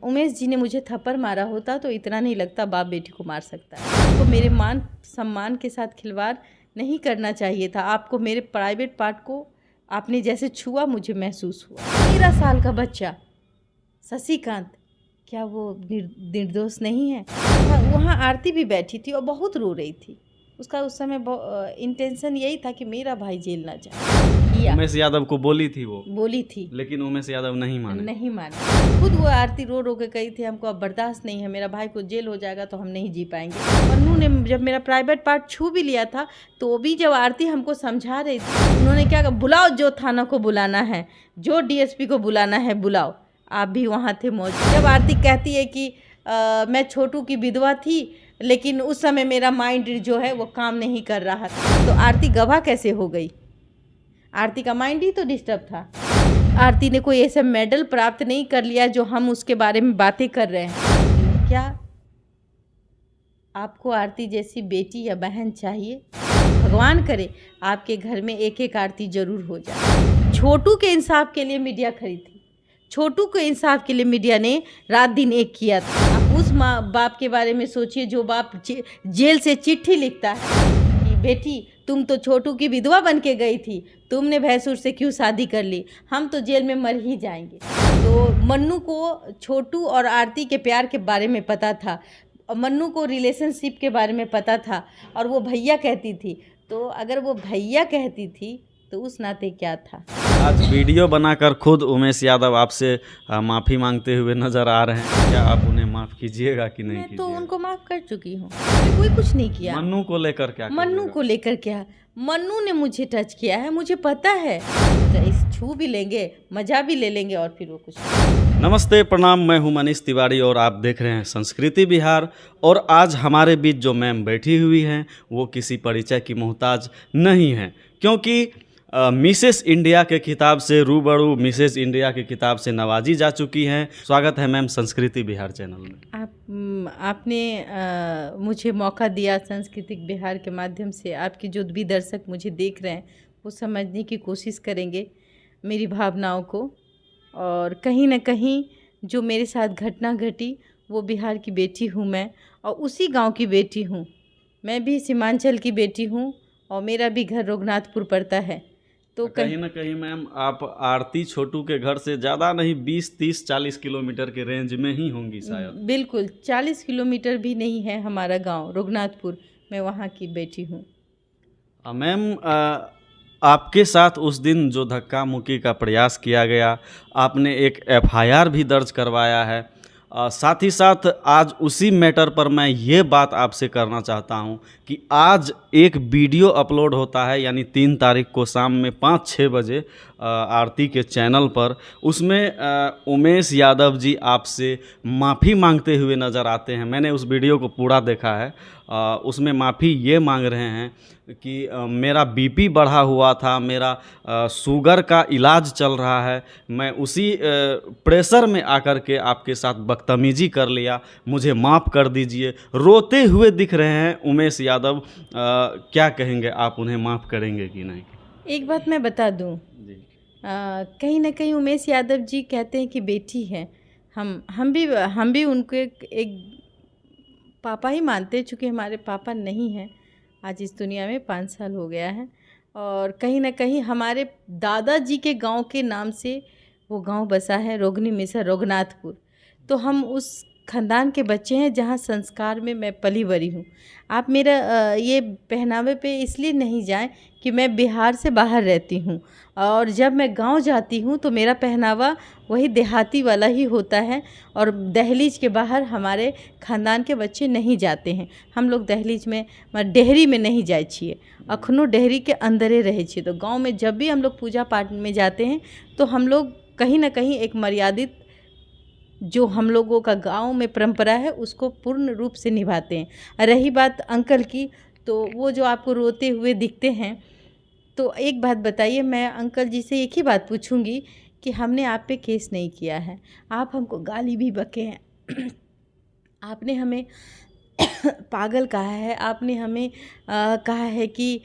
उमेश जी ने मुझे थप्पड़ मारा होता तो इतना नहीं लगता बाप बेटी को मार सकता है। तो मेरे मान सम्मान के साथ खिलवाड़ नहीं करना चाहिए था। आपको मेरे प्राइवेट पार्ट को आपने जैसे छुआ मुझे महसूस हुआ। 13 साल का बच्चा शशिकांत, क्या वो निर्दोष नहीं है? वहाँ आरती भी बैठी थी और बहुत रो रही थी। उसका उस समय इंटेंशन यही था कि मेरा भाई जेल ना जाए। उमेश यादव को बोली थी, लेकिन उमेश यादव नहीं माने। खुद वो आरती रो रो के कही थी हमको अब बर्दाश्त नहीं है, मेरा भाई को जेल हो जाएगा तो हम नहीं जी पाएंगे। मन्नू ने जब मेरा प्राइवेट पार्ट छू भी लिया था तो भी जब आरती हमको समझा रही थी, उन्होंने क्या कहा, बुलाओ जो थाना को बुलाना है, जो डीएसपी को बुलाना है बुलाओ। आप भी वहाँ थे मौजूद। जब आरती कहती है कि मैं छोटू की विधवा थी लेकिन उस समय मेरा माइंड जो है वो काम नहीं कर रहा था, तो आरती गवाह कैसे हो गई? आरती का माइंड ही तो डिस्टर्ब था। आरती ने कोई ऐसा मेडल प्राप्त नहीं कर लिया जो हम उसके बारे में बातें कर रहे हैं। क्या आपको आरती जैसी बेटी या बहन चाहिए? भगवान करे आपके घर में एक एक आरती जरूर हो जाए। छोटू के इंसाफ के लिए मीडिया खड़ी थी। छोटू के इंसाफ के लिए मीडिया ने रात दिन एक किया था। आप उस माँ बाप के बारे में सोचिए जो बाप जेल से चिट्ठी लिखता है कि बेटी तुम तो छोटू की विधवा बन के गई थी, तुमने भैंसुर से क्यों शादी कर ली, हम तो जेल में मर ही जाएंगे। तो मन्नू को छोटू और आरती के प्यार के बारे में पता था, मन्नू को रिलेशनशिप के बारे में पता था और वो भैया कहती थी। तो अगर वो भैया कहती थी तो उस नाते क्या था? आज वीडियो बनाकर खुद उमेश यादव आपसे माफ़ी मांगते हुए नजर आ रहे हैं। क्या आप उन्हें माफ़ कीजिएगा कि नहीं? मैं तो उनको माफ़ कर चुकी हूँ, कोई कुछ नहीं किया। मन्नू को लेकर क्या? मन्नू को लेकर क्या? मन्नू ने मुझे टच किया है, मुझे पता है। इस छू भी लेंगे, मजा भी ले लेंगे और फिर वो कुछ। नमस्ते, प्रणाम, मैं हूं मनीष तिवारी और आप देख रहे हैं संस्कृति बिहार। और आज हमारे बीच जो मैम बैठी हुई हैं वो किसी परिचय की मोहताज नहीं है, क्योंकि मिसेस इंडिया के खिताब से रूबरू, मिसेस इंडिया के खिताब से नवाजी जा चुकी हैं। स्वागत है मैम संस्कृति बिहार चैनल में। आपने मुझे मौका दिया सांस्कृतिक बिहार के माध्यम से। आपके जो भी दर्शक मुझे देख रहे हैं वो समझने की कोशिश करेंगे मेरी भावनाओं को, और कहीं ना कहीं जो मेरे साथ घटना घटी वो बिहार की बेटी हूँ मैं, और उसी गांव की बेटी हूँ। मैं भी सीमांचल की बेटी हूँ और मेरा भी घर रघुनाथपुर पड़ता है। तो कहीं ना कहीं मैम आप आरती छोटू के घर से ज़्यादा नहीं 20, 30, 40 किलोमीटर के रेंज में ही होंगी शायद। बिल्कुल 40 किलोमीटर भी नहीं है हमारा गांव रघुनाथपुर, मैं वहां की बेटी हूं। मैम आपके साथ उस दिन जो धक्का मुक्की का प्रयास किया गया, आपने एक एफआईआर भी दर्ज करवाया है। साथ ही साथ आज उसी मैटर पर मैं ये बात आपसे करना चाहता हूँ कि आज एक वीडियो अपलोड होता है, यानी 3 तारीख को शाम में 5-6 बजे आरती के चैनल पर। उसमें उमेश यादव जी आपसे माफ़ी मांगते हुए नज़र आते हैं। मैंने उस वीडियो को पूरा देखा है। उसमें माफ़ी ये मांग रहे हैं कि मेरा बीपी बढ़ा हुआ था, मेरा शुगर का इलाज चल रहा है, मैं उसी प्रेशर में आकर के आपके साथ बदतमीजी कर लिया, मुझे माफ़ कर दीजिए। रोते हुए दिख रहे हैं उमेश यादव। क्या कहेंगे आप, उन्हें माफ़ करेंगे कि नहीं? एक बात मैं बता दूं, कहीं ना कहीं उमेश यादव जी कहते हैं कि बेटी है, हम भी उनको एक पापा ही मानते हैं, चूँकि हमारे पापा नहीं हैं आज इस दुनिया में, 5 साल हो गया है। और कहीं ना कहीं हमारे दादाजी के गांव के नाम से वो गांव बसा है, रोगनी मिसर रघुनाथपुर। तो हम उस ख़ानदान के बच्चे हैं जहां संस्कार में मैं पली बड़ी हूँ। आप मेरा ये पहनावे पे इसलिए नहीं जाएं कि मैं बिहार से बाहर रहती हूँ, और जब मैं गांव जाती हूँ तो मेरा पहनावा वही देहाती वाला ही होता है। और दहलीज के बाहर हमारे ख़ानदान के बच्चे नहीं जाते हैं। हम लोग दहलीज में डेहरी में नहीं जाए छिए, अखनो डेहरी के अंदरे रहे छिए। तो गांव में जब भी हम लोग पूजा पाठ में जाते हैं तो हम लोग कहीं ना कहीं एक मर्यादित जो हम लोगों का गांव में परंपरा है उसको पूर्ण रूप से निभाते हैं। रही बात अंकल की, तो वो जो आपको रोते हुए दिखते हैं, तो एक बात बताइए, मैं अंकल जी से एक ही बात पूछूंगी कि हमने आप पे केस नहीं किया है, आप हमको गाली भी बके हैं, आपने हमें पागल कहा है, आपने हमें कहा है कि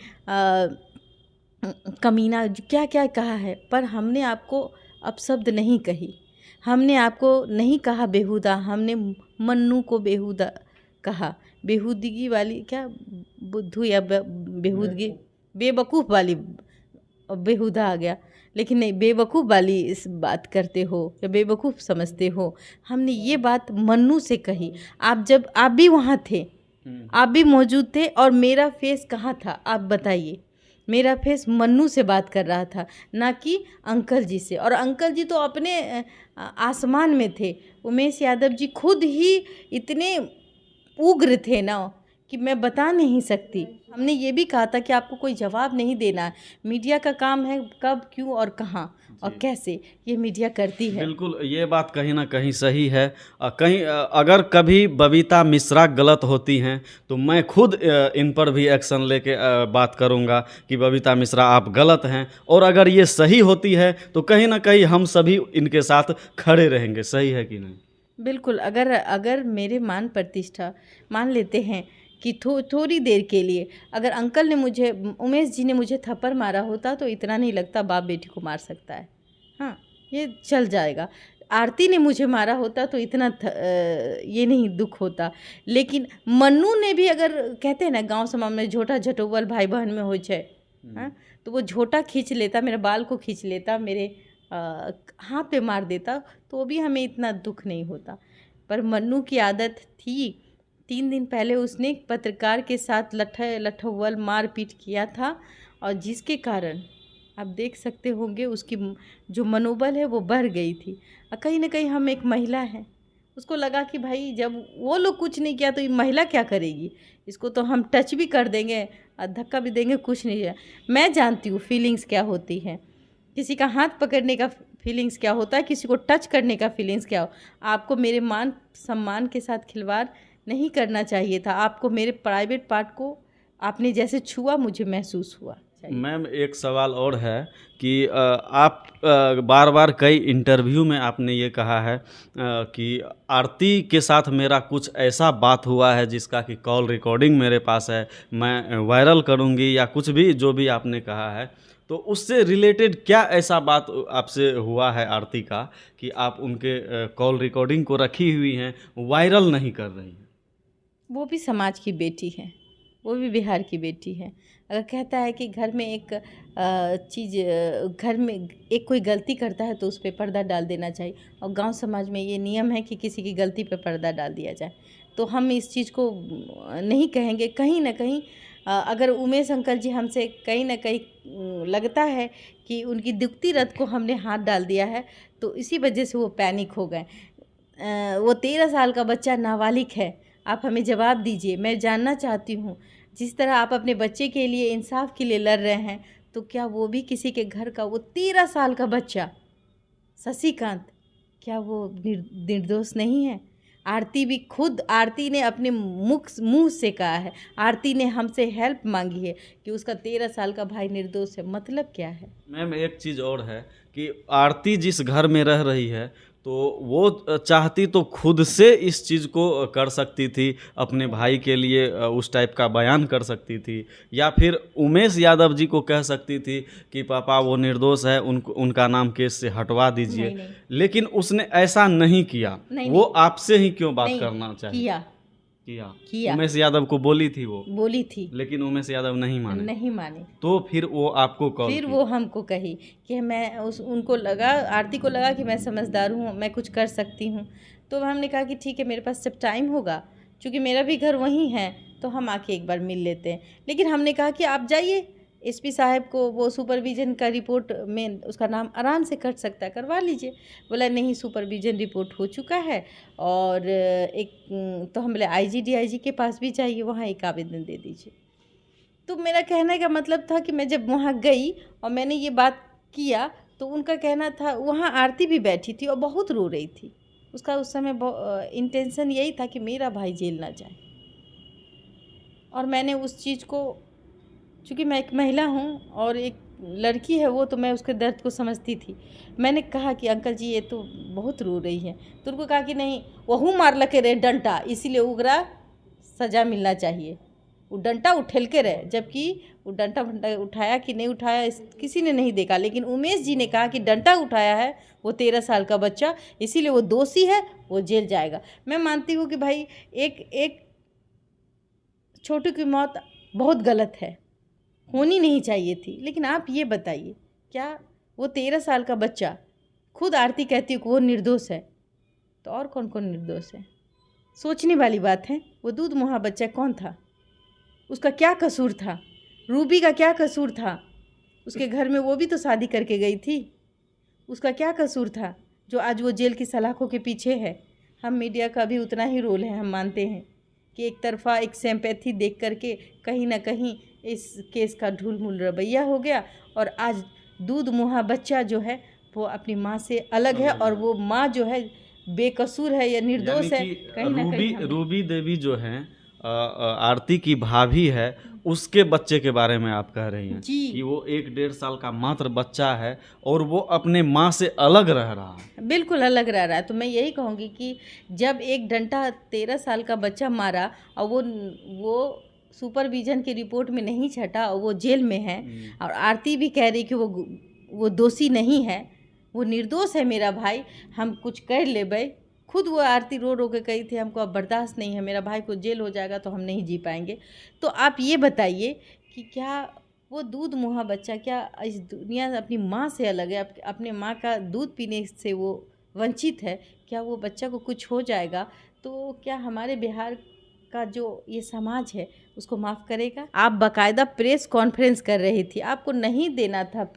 कमीना, क्या क्या कहा है, पर हमने आपको अपशब्द नहीं कही। हमने आपको नहीं कहा बेहुदा, हमने मन्नू को बेहुदा कहा। बेहूदगी वाली क्या बुद्धू या बेहूदगी बेवकूफ़ वाली बेहुदा आ गया, लेकिन नहीं, बेवकूफ़ वाली इस बात करते हो या बेवकूफ़ समझते हो। हमने ये बात मन्नू से कही। आप भी वहाँ थे, आप भी मौजूद थे, और मेरा फेस कहाँ था आप बताइए। मेरा फेस मन्नू से बात कर रहा था, ना कि अंकल जी से। और अंकल जी तो अपने आसमान में थे। उमेश यादव जी खुद ही इतने उग्र थे ना कि मैं बता नहीं सकती। हमने ये भी कहा था कि आपको कोई जवाब नहीं देना है, मीडिया का काम है कब, क्यों और कहाँ और कैसे ये मीडिया करती है। बिल्कुल, ये बात कहीं ना कहीं सही है। अगर कभी बबीता मिश्रा गलत होती हैं तो मैं खुद इन पर भी एक्शन लेके बात करूंगा कि बबीता मिश्रा आप गलत हैं, और अगर ये सही होती है तो कहीं ना कहीं हम सभी इनके साथ खड़े रहेंगे। सही है कि नहीं? बिल्कुल। अगर मेरे मान प्रतिष्ठा मान लेते हैं कि थोड़ी देर के लिए अगर अंकल ने मुझे, उमेश जी ने मुझे थप्पड़ मारा होता तो इतना नहीं लगता बाप बेटी को मार सकता है। हाँ, ये चल जाएगा। आरती ने मुझे मारा होता तो इतना ये नहीं दुख होता। लेकिन मन्नू ने भी, अगर कहते हैं ना गांव समाज में झोटा झटोवल भाई बहन में हो जाए, हाँ, तो वो झोटा खींच लेता, मेरे बाल को खींच लेता, मेरे हाथ पे मार देता, तो भी हमें इतना दुख नहीं होता। पर मन्नू की आदत थी, 3 दिन पहले उसने एक पत्रकार के साथ लठव्वल मारपीट किया था, और जिसके कारण आप देख सकते होंगे उसकी जो मनोबल है वो बढ़ गई थी। और कहीं ना कहीं हम एक महिला हैं, उसको लगा कि भाई जब वो लोग कुछ नहीं किया तो ये महिला क्या करेगी, इसको तो हम टच भी कर देंगे, धक्का भी देंगे, कुछ नहीं है। मैं जानती हूँ फीलिंग्स क्या होती हैं, किसी का हाथ पकड़ने का फीलिंग्स क्या होता है, किसी को टच करने का फीलिंग्स क्या हो। आपको मेरे मान सम्मान के साथ खिलवाड़ नहीं करना चाहिए था। आपको मेरे प्राइवेट पार्ट को आपने जैसे छुआ, मुझे महसूस हुआ। मैम, एक सवाल और है कि आप बार बार कई इंटरव्यू में आपने ये कहा है कि आरती के साथ मेरा कुछ ऐसा बात हुआ है जिसका कि कॉल रिकॉर्डिंग मेरे पास है, मैं वायरल करूँगी, या कुछ भी जो भी आपने कहा है, तो उससे रिलेटेड क्या ऐसा बात आपसे हुआ है आरती का कि आप उनके कॉल रिकॉर्डिंग को रखी हुई हैं, वायरल नहीं कर रही हैं? वो भी समाज की बेटी है, वो भी बिहार की बेटी है। अगर कहता है कि घर में एक चीज़, घर में एक कोई गलती करता है तो उस पर पर्दा डाल देना चाहिए, और गांव समाज में ये नियम है कि किसी की गलती पे पर्दा डाल दिया जाए, तो हम इस चीज़ को नहीं कहेंगे। कहीं ना कहीं अगर उमेश अंकल जी हमसे कहीं ना कहीं लगता है कि उनकी दुखती रथ को हमने हाथ डाल दिया है, तो इसी वजह से वो पैनिक हो गए। वो 13 साल का बच्चा नाबालिग है, आप हमें जवाब दीजिए। मैं जानना चाहती हूँ, जिस तरह आप अपने बच्चे के लिए, इंसाफ के लिए लड़ रहे हैं, तो क्या वो भी किसी के घर का वो 13 साल का बच्चा शशिकांत, क्या वो निर्दोष नहीं है? आरती भी खुद, आरती ने अपने मुंह से कहा है, आरती ने हमसे हेल्प मांगी है कि उसका 13 साल का भाई निर्दोष है। मतलब क्या है? मैम, एक चीज़ और है कि आरती जिस घर में रह रही है तो वो चाहती तो खुद से इस चीज़ को कर सकती थी, अपने भाई के लिए उस टाइप का बयान कर सकती थी, या फिर उमेश यादव जी को कह सकती थी कि पापा वो निर्दोष है, उनका नाम केस से हटवा दीजिए। नहीं। लेकिन उसने ऐसा नहीं किया। वो आपसे ही क्यों बात करना चाहिए? किया। उमेश यादव को बोली थी, लेकिन उमेश यादव नहीं माने। तो फिर वो आपको फिर वो हमको कही कि मैं उनको लगा, आरती को लगा कि मैं समझदार हूँ, मैं कुछ कर सकती हूँ। तो हमने कहा कि ठीक है, मेरे पास जब टाइम होगा, क्योंकि मेरा भी घर वहीं है, तो हम आके एक बार मिल लेते हैं। लेकिन हमने कहा कि आप जाइए एसपी साहब को, वो सुपरविज़न का रिपोर्ट में उसका नाम आराम से कट सकता है, करवा लीजिए। बोला नहीं, सुपरविज़न रिपोर्ट हो चुका है, और एक तो हम बोले आईजी डीआईजी के पास भी जाइए, वहाँ एक आवेदन दे दीजिए। तो मेरा कहने का मतलब था कि मैं जब वहाँ गई और मैंने ये बात किया, तो उनका कहना था, वहाँ आरती भी बैठी थी और बहुत रो रही थी। उसका उस समय इंटेंशन यही था कि मेरा भाई जेल ना जाए। और मैंने उस चीज़ को, चूँकि मैं एक महिला हूँ और एक लड़की है वो, तो मैं उसके दर्द को समझती थी। मैंने कहा कि अंकल जी ये तो बहुत रो रही है। तो उनको कहा कि नहीं, वहू मार लके रे डंटा, इसीलिए उगरा सज़ा मिलना चाहिए। वो डंडा उठेल के रहे, जबकि वो डंडा उठाया कि नहीं उठाया किसी ने नहीं देखा, लेकिन उमेश जी ने कहा कि डंडा उठाया है वो 13 साल का बच्चा, इसीलिए वो दोषी है, वो जेल जाएगा। मैं मानती हूँ कि भाई एक छोटू की मौत बहुत गलत है, होनी नहीं चाहिए थी, लेकिन आप ये बताइए क्या वो 13 साल का बच्चा, खुद आरती कहती है कि वो निर्दोष है, तो और कौन कौन निर्दोष है? सोचने वाली बात है। वो दूध मुहा बच्चा कौन था? उसका क्या कसूर था? रूबी का क्या कसूर था? उसके घर में वो भी तो शादी करके गई थी, उसका क्या कसूर था जो आज वो जेल की सलाखों के पीछे है? हम मीडिया का भी उतना ही रोल है। हम मानते हैं कि एक तरफा एक सिंपैथी देख करके कहीं ना कहीं इस केस का ढूलमूल रवैया हो गया, और आज दूध मुहा बच्चा जो है वो अपनी माँ से अलग है, और वो माँ जो है बेकसूर है या निर्दोष है। कहीं ना कहीं रूबी देवी जो है आरती की भाभी है, उसके बच्चे के बारे में आप कह रही हैं कि वो 1-1.5 साल का मात्र बच्चा है और वो अपने माँ से अलग रह रहा है। बिल्कुल अलग रह रहा है। तो मैं यही कहूँगी कि जब एक डंडा 13 साल का बच्चा मारा और वो सुपरविजन की रिपोर्ट में नहीं छटा और वो जेल में है, और आरती भी कह रही कि वो दोषी नहीं है, वो निर्दोष है मेरा भाई, हम कुछ कर ले भाई। खुद वो आरती रो रो के कही थी हमको अब बर्दाश्त नहीं है, मेरा भाई को जेल हो जाएगा तो हम नहीं जी पाएंगे। तो आप ये बताइए कि क्या वो दूध मुहा बच्चा क्या इस दुनिया अपनी माँ से अलग है? अपने माँ का दूध पीने से वो वंचित है? क्या वो बच्चा को कुछ हो जाएगा तो क्या हमारे बिहार का जो ये समाज है उसको माफ़ करेगा? आप बाकायदा प्रेस कॉन्फ्रेंस कर रही थी, आपको नहीं देना था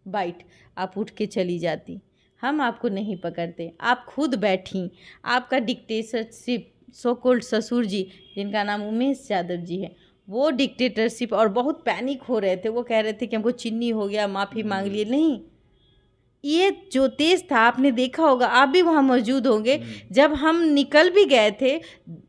बाइट, आप उठ के चली जाती, हम आपको नहीं पकड़ते। आप खुद बैठी, आपका डिक्टेटरशिप सो कॉल्ड ससुर जी, जिनका नाम उमेश यादव जी है, वो डिक्टेटरशिप, और बहुत पैनिक हो रहे थे, वो कह रहे थे कि हमको चिन्नी हो गया, माफ़ी मांग लिए। नहीं, ये जो तेज था आपने देखा होगा, आप भी वहाँ मौजूद होंगे जब हम निकल भी गए थे,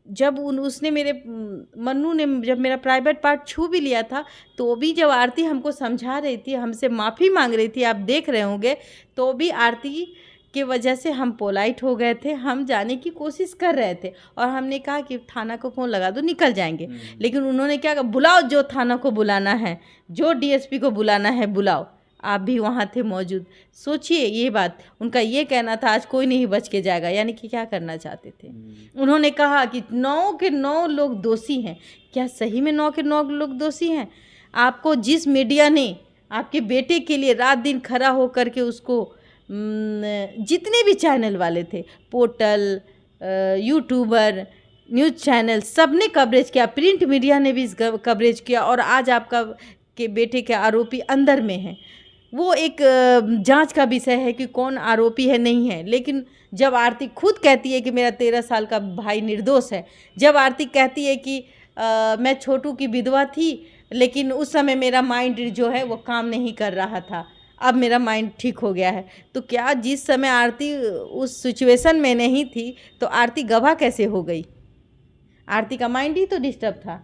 जब उसने मन्नू ने जब मेरा प्राइवेट पार्ट छू भी लिया था, तो भी जब आरती हमको समझा रही थी, हमसे माफ़ी मांग रही थी, आप देख रहे होंगे, तो भी आरती के वजह से हम पोलाइट हो गए थे, हम जाने की कोशिश कर रहे थे, और हमने कहा कि थाना को फ़ोन लगा दो, निकल जाएंगे। लेकिन उन्होंने क्या कहा, बुलाओ जो थाना को बुलाना है, जो डीएसपी को बुलाना है बुलाओ। आप भी वहाँ थे मौजूद। सोचिए ये बात, उनका ये कहना था आज कोई नहीं बच के जाएगा, यानी कि क्या करना चाहते थे? उन्होंने कहा कि 9 के 9 लोग दोषी हैं। क्या सही में 9 के 9 लोग दोषी हैं? आपको जिस मीडिया ने आपके बेटे के लिए रात दिन खड़ा हो करके उसको, जितने भी चैनल वाले थे, पोर्टल, यूट्यूबर, न्यूज़ चैनल, सब ने कवरेज किया, प्रिंट मीडिया ने भी इस कवरेज किया, और आज आपका के बेटे के आरोपी अंदर में हैं। वो एक जांच का विषय है कि कौन आरोपी है नहीं है। लेकिन जब आरती खुद कहती है कि मेरा 13 साल का भाई निर्दोष है, जब आरती कहती है कि मैं छोटू की विधवा थी, लेकिन उस समय मेरा माइंड जो है वो काम नहीं कर रहा था, अब मेरा माइंड ठीक हो गया है, तो क्या जिस समय आरती उस सिचुएशन में नहीं थी तो आरती गवाह कैसे हो गई? आरती का माइंड ही तो डिस्टर्ब था।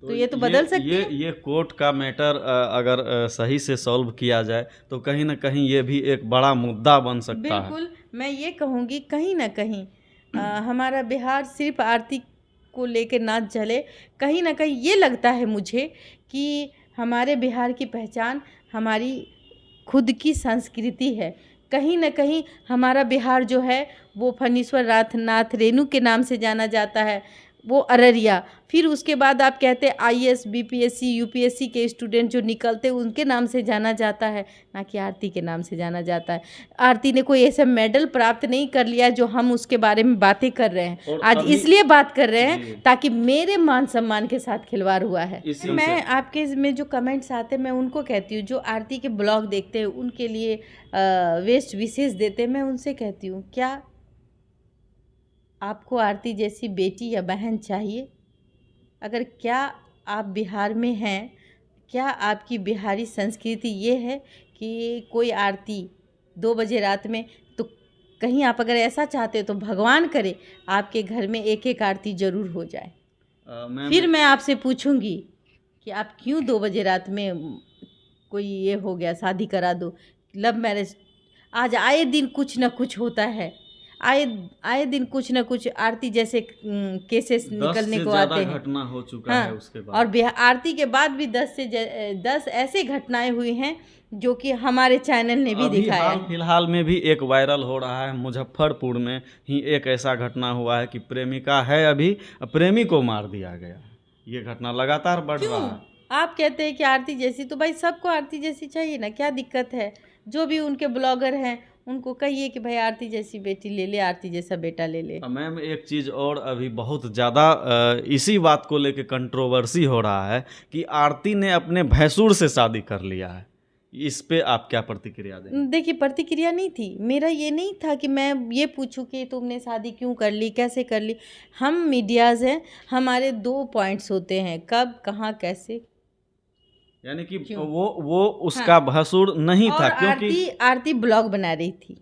तो ये तो बदल सकती है। ये कोर्ट का मैटर अगर सही से सॉल्व किया जाए तो कहीं ना कहीं ये भी एक बड़ा मुद्दा बन सकता है। बिल्कुल, मैं ये कहूँगी कहीं ना कहीं हमारा बिहार सिर्फ आरती को लेकर ना चले, कहीं ना कहीं ये लगता है मुझे कि हमारे बिहार की पहचान हमारी खुद की संस्कृति है। कहीं ना कहीं हमारा बिहार जो है वो फणीश्वर नाथ रेणु के नाम से जाना जाता है, वो अररिया। फिर उसके बाद आप कहते हैं आईएएस, बीपीएससी, यूपीएससी के स्टूडेंट जो निकलते उनके नाम से जाना जाता है, ना कि आरती के नाम से जाना जाता है। आरती ने कोई ऐसा मेडल प्राप्त नहीं कर लिया जो हम उसके बारे में बातें कर रहे हैं। आज इसलिए बात कर रहे हैं ताकि मेरे मान सम्मान के साथ खिलवाड़ हुआ है। मैं आपके में जो कमेंट्स आते हैं मैं उनको कहती हूँ, जो आरती के ब्लॉग देखते हैं उनके लिए बेस्ट विशेष देते हैं, मैं उनसे कहती हूँ क्या आपको आरती जैसी बेटी या बहन चाहिए? अगर क्या आप बिहार में हैं, क्या आपकी बिहारी संस्कृति ये है कि कोई आरती 2 बजे रात में, तो कहीं आप अगर ऐसा चाहते हो तो भगवान करे आपके घर में एक एक आरती ज़रूर हो जाए। फिर मैं आपसे पूछूंगी कि आप क्यों 2 बजे रात में कोई ये हो गया शादी करा दो, लव मैरिज। आज आए दिन कुछ ना कुछ होता है। आए आए दिन कुछ ना कुछ आरती जैसे केसेस निकलने को आते हैं। घटना हो चुका हाँ, है उसके बाद। और आरती के बाद भी 10 ऐसे घटनाएं हुई हैं जो कि हमारे चैनल ने भी दिखाया हाल है। फिलहाल में भी एक वायरल हो रहा है, मुजफ्फरपुर में ही एक ऐसा घटना हुआ है कि प्रेमिका है अभी, प्रेमी को मार दिया गया। ये घटना लगातार बढ़ रहा है। आप कहते हैं कि आरती जैसी, तो भाई सबको आरती जैसी चाहिए ना, क्या दिक्कत है? जो भी उनके ब्लॉगर हैं उनको कहिए कि भाई आरती जैसी बेटी ले ले, आरती जैसा बेटा ले ले। मैम एक चीज़ और अभी बहुत ज़्यादा इसी बात को लेके कंट्रोवर्सी हो रहा है कि आरती ने अपने भैंसुर से शादी कर लिया है। इस पे आप क्या प्रतिक्रिया दें? देखिए, प्रतिक्रिया नहीं थी, मेरा ये नहीं था कि मैं ये पूछूं कि तुमने शादी क्यों कर ली, कैसे कर ली। हम मीडियाज़ हैं, हमारे 2 पॉइंट्स होते हैं, कब, कहाँ, कैसे। यानी कि वो उसका हाँ, भसुर नहीं था, क्योंकि आरती ब्लॉग बना रही थी,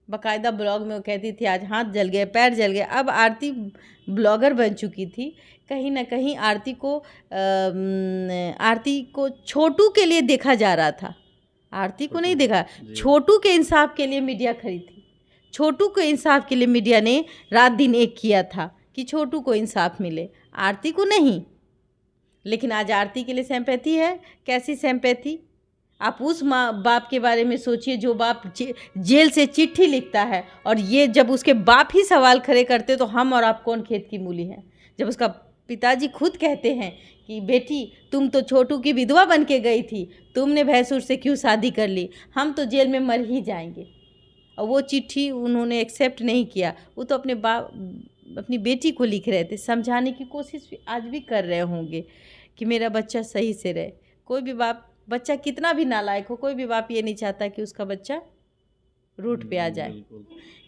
बाकायदा ब्लॉग में वो कहती थी आज हाथ जल गए, पैर जल गए। अब आरती ब्लॉगर बन चुकी थी, कहीं ना कहीं आरती को छोटू के लिए देखा जा रहा था, आरती को नहीं देखा। छोटू के इंसाफ के लिए मीडिया खड़ी थी, छोटू के इंसाफ के लिए मीडिया ने रात दिन एक किया था कि छोटू को इंसाफ मिले, आरती को नहीं। लेकिन आज आरती के लिए सिंपैथी है। कैसी सिंपैथी? आप उस माँ बाप के बारे में सोचिए जो बाप जेल से चिट्ठी लिखता है, और ये जब उसके बाप ही सवाल खड़े करते तो हम और आप कौन खेत की मूली हैं। जब उसका पिताजी खुद कहते हैं कि बेटी तुम तो छोटू की विधवा बन के गई थी, तुमने भैंसुर से क्यों शादी कर ली, हम तो जेल में मर ही जाएंगे। और वो चिट्ठी उन्होंने एक्सेप्ट नहीं किया, वो तो अपनी बेटी को लिख रहे थे, समझाने की कोशिश आज भी कर रहे होंगे कि मेरा बच्चा सही से रहे। कोई भी बाप, बच्चा कितना भी नालायक हो, कोई भी बाप ये नहीं चाहता कि उसका बच्चा रूट पे आ जाए।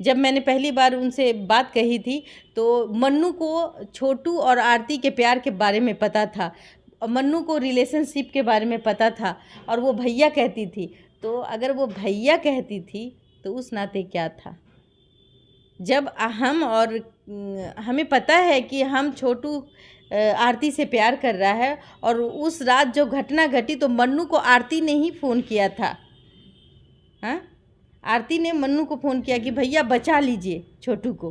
जब मैंने पहली बार उनसे बात कही थी तो मन्नू को छोटू और आरती के प्यार के बारे में पता था, और मन्नू को रिलेशनशिप के बारे में पता था, और वो भैया कहती थी। तो अगर वो भैया कहती थी तो उस नाते क्या था? जब हमें पता है कि हम छोटू आरती से प्यार कर रहा है, और उस रात जो घटना घटी तो मन्नू को आरती ने ही फ़ोन किया था। हाँ, आरती ने मन्नू को फ़ोन किया कि भैया बचा लीजिए छोटू को।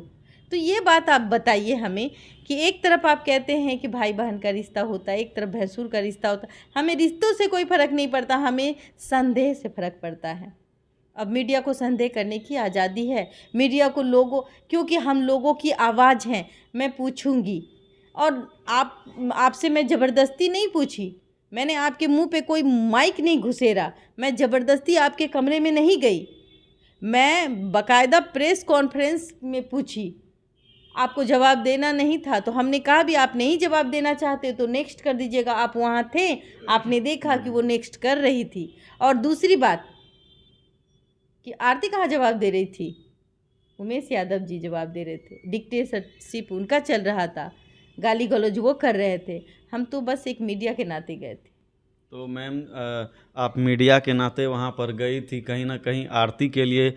तो ये बात आप बताइए हमें कि एक तरफ आप कहते हैं कि भाई बहन का रिश्ता होता है, एक तरफ भैंसुर का रिश्ता होता है। हमें रिश्तों से कोई फ़र्क नहीं पड़ता, हमें संदेह से फ़र्क पड़ता है। अब मीडिया को संदेह करने की आज़ादी है, मीडिया को क्योंकि हम लोगों की आवाज़ हैं। मैं पूछूंगी, और आपसे मैं ज़बरदस्ती नहीं पूछी, मैंने आपके मुंह पे कोई माइक नहीं घुसेरा, मैं ज़बरदस्ती आपके कमरे में नहीं गई, मैं बाकायदा प्रेस कॉन्फ्रेंस में पूछी। आपको जवाब देना नहीं था तो हमने कहा भी आप नहीं जवाब देना चाहते तो नेक्स्ट कर दीजिएगा। आप वहाँ थे, आपने देखा कि वो नेक्स्ट कर रही थी। और दूसरी बात कि आरती कहाँ जवाब दे रही थी? उमेश यादव जी जवाब दे रहे थे, डिक्टेटरशिप उनका चल रहा था, गाली गलौज वो कर रहे थे, हम तो बस एक मीडिया के नाते गए थे। तो मैम आप मीडिया के नाते वहाँ पर गई थी, कहीं ना कहीं आरती के लिए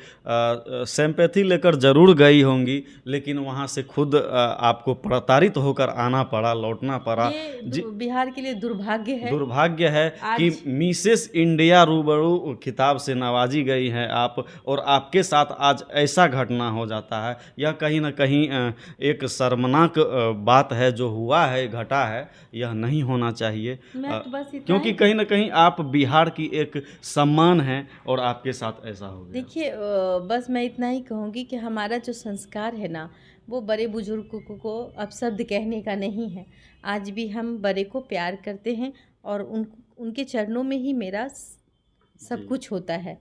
सिंपैथी लेकर ज़रूर गई होंगी, लेकिन वहाँ से खुद आपको प्रताड़ित होकर आना पड़ा, लौटना पड़ा। ये बिहार के लिए दुर्भाग्य है कि मिसेस इंडिया रूबरू खिताब से नवाजी गई हैं आप, और आपके साथ आज ऐसा घटना हो जाता है। यह कहीं ना कहीं एक शर्मनाक बात है, जो हुआ है, घटा है, यह नहीं होना चाहिए। क्योंकि कहीं ना कहीं आप बिहार की एक सम्मान है और आपके साथ ऐसा हो गया। देखिए, बस मैं इतना ही कहूँगी कि हमारा जो संस्कार है ना, वो बड़े बुजुर्गों को अपशब्द कहने का नहीं है। आज भी हम बड़े को प्यार करते हैं, और उनके चरणों में ही मेरा सब कुछ होता है,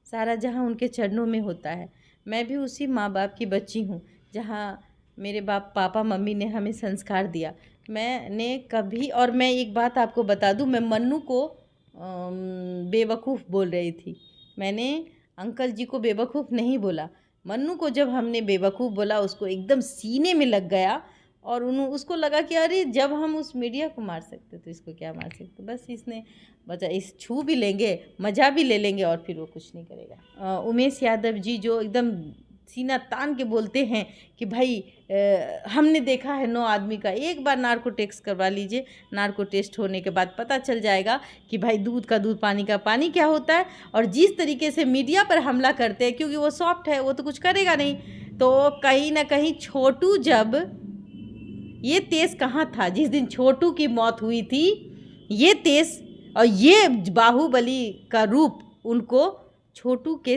सारा जहाँ उनके चरणों में होता है। मैं भी उसी माँ बाप की बच्ची हूँ जहाँ मेरे पापा मम्मी ने हमें संस्कार दिया। मैंने कभी, और मैं एक बात आपको बता दूं, मैं मन्नू को बेवकूफ़ बोल रही थी, मैंने अंकल जी को बेवकूफ़ नहीं बोला। मन्नू को जब हमने बेवकूफ़ बोला, उसको एकदम सीने में लग गया, और उसको लगा कि अरे जब हम उस मीडिया को मार सकते तो इसको क्या मार सकते। बस इसने बचा, इस छू भी लेंगे, मज़ा भी ले लेंगे, और फिर वो कुछ नहीं करेगा। उमेश यादव जी जो एकदम सीना तान के बोलते हैं कि भाई हमने देखा है 9 आदमी का, एक बार नार्को टेस्ट करवा लीजिए, नार्को टेस्ट होने के बाद पता चल जाएगा कि भाई दूध का दूध, पानी का पानी क्या होता है। और जिस तरीके से मीडिया पर हमला करते हैं, क्योंकि वो सॉफ्ट है, वो तो कुछ करेगा नहीं, तो कहीं ना कहीं छोटू, जब ये तेज कहाँ था जिस दिन छोटू की मौत हुई थी, ये तेज और ये बाहुबली का रूप उनको छोटू के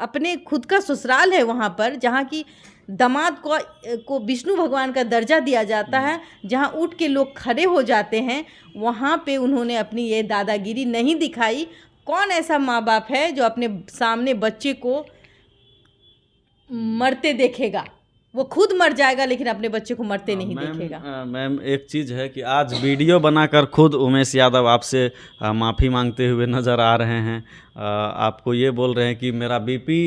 अपने खुद का ससुराल है वहाँ पर, जहाँ की दामाद को विष्णु भगवान का दर्जा दिया जाता है, जहाँ उठ के लोग खड़े हो जाते हैं, वहाँ पे उन्होंने अपनी ये दादागिरी नहीं दिखाई। कौन ऐसा माँ बाप है जो अपने सामने बच्चे को मरते देखेगा? वो खुद मर जाएगा लेकिन अपने बच्चे को मरते नहीं देखेगा। मैम एक चीज़ है कि आज वीडियो बनाकर खुद उमेश यादव आपसे माफ़ी मांगते हुए नज़र आ रहे हैं। आपको ये बोल रहे हैं कि मेरा बीपी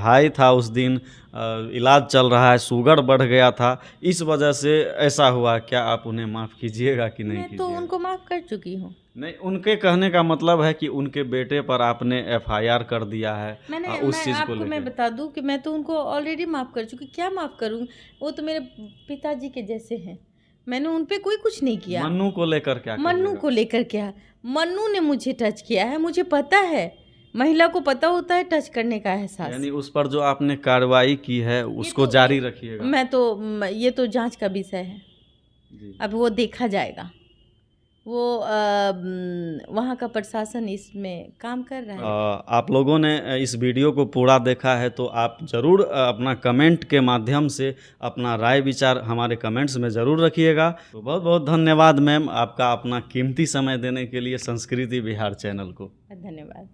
हाई था उस दिन, इलाज चल रहा है, शुगर बढ़ गया था, इस वजह से ऐसा हुआ। क्या आप उन्हें माफ़ कीजिएगा कि नहीं? मैं तो उनको माफ़ कर चुकी हूँ। नहीं, उनके कहने का मतलब है कि उनके बेटे पर आपने एफआईआर कर दिया है उस चीज़ को लेकर। मैं बता दूं कि मैं तो उनको ऑलरेडी माफ़ कर चुकी। क्या माफ़ करूँ? वो तो मेरे पिताजी के जैसे हैं, मैंने उन पे कोई कुछ नहीं किया। मन्नू को लेकर क्या? मन्नू को लेकर क्या? मन्नू ने मुझे टच किया है, मुझे पता है, महिला को पता होता है टच करने का एहसास। यानी उस पर जो आपने कार्रवाई की है उसको जारी रखिएगा। मैं तो ये तो जांच का विषय है, अब वो देखा जाएगा। वो वहाँ का प्रशासन इसमें काम कर रहा है। आप लोगों ने इस वीडियो को पूरा देखा है तो आप ज़रूर अपना कमेंट के माध्यम से अपना राय विचार हमारे कमेंट्स में ज़रूर रखिएगा। तो बहुत बहुत धन्यवाद मैम, आपका अपना कीमती समय देने के लिए संस्कृति बिहार चैनल को। धन्यवाद।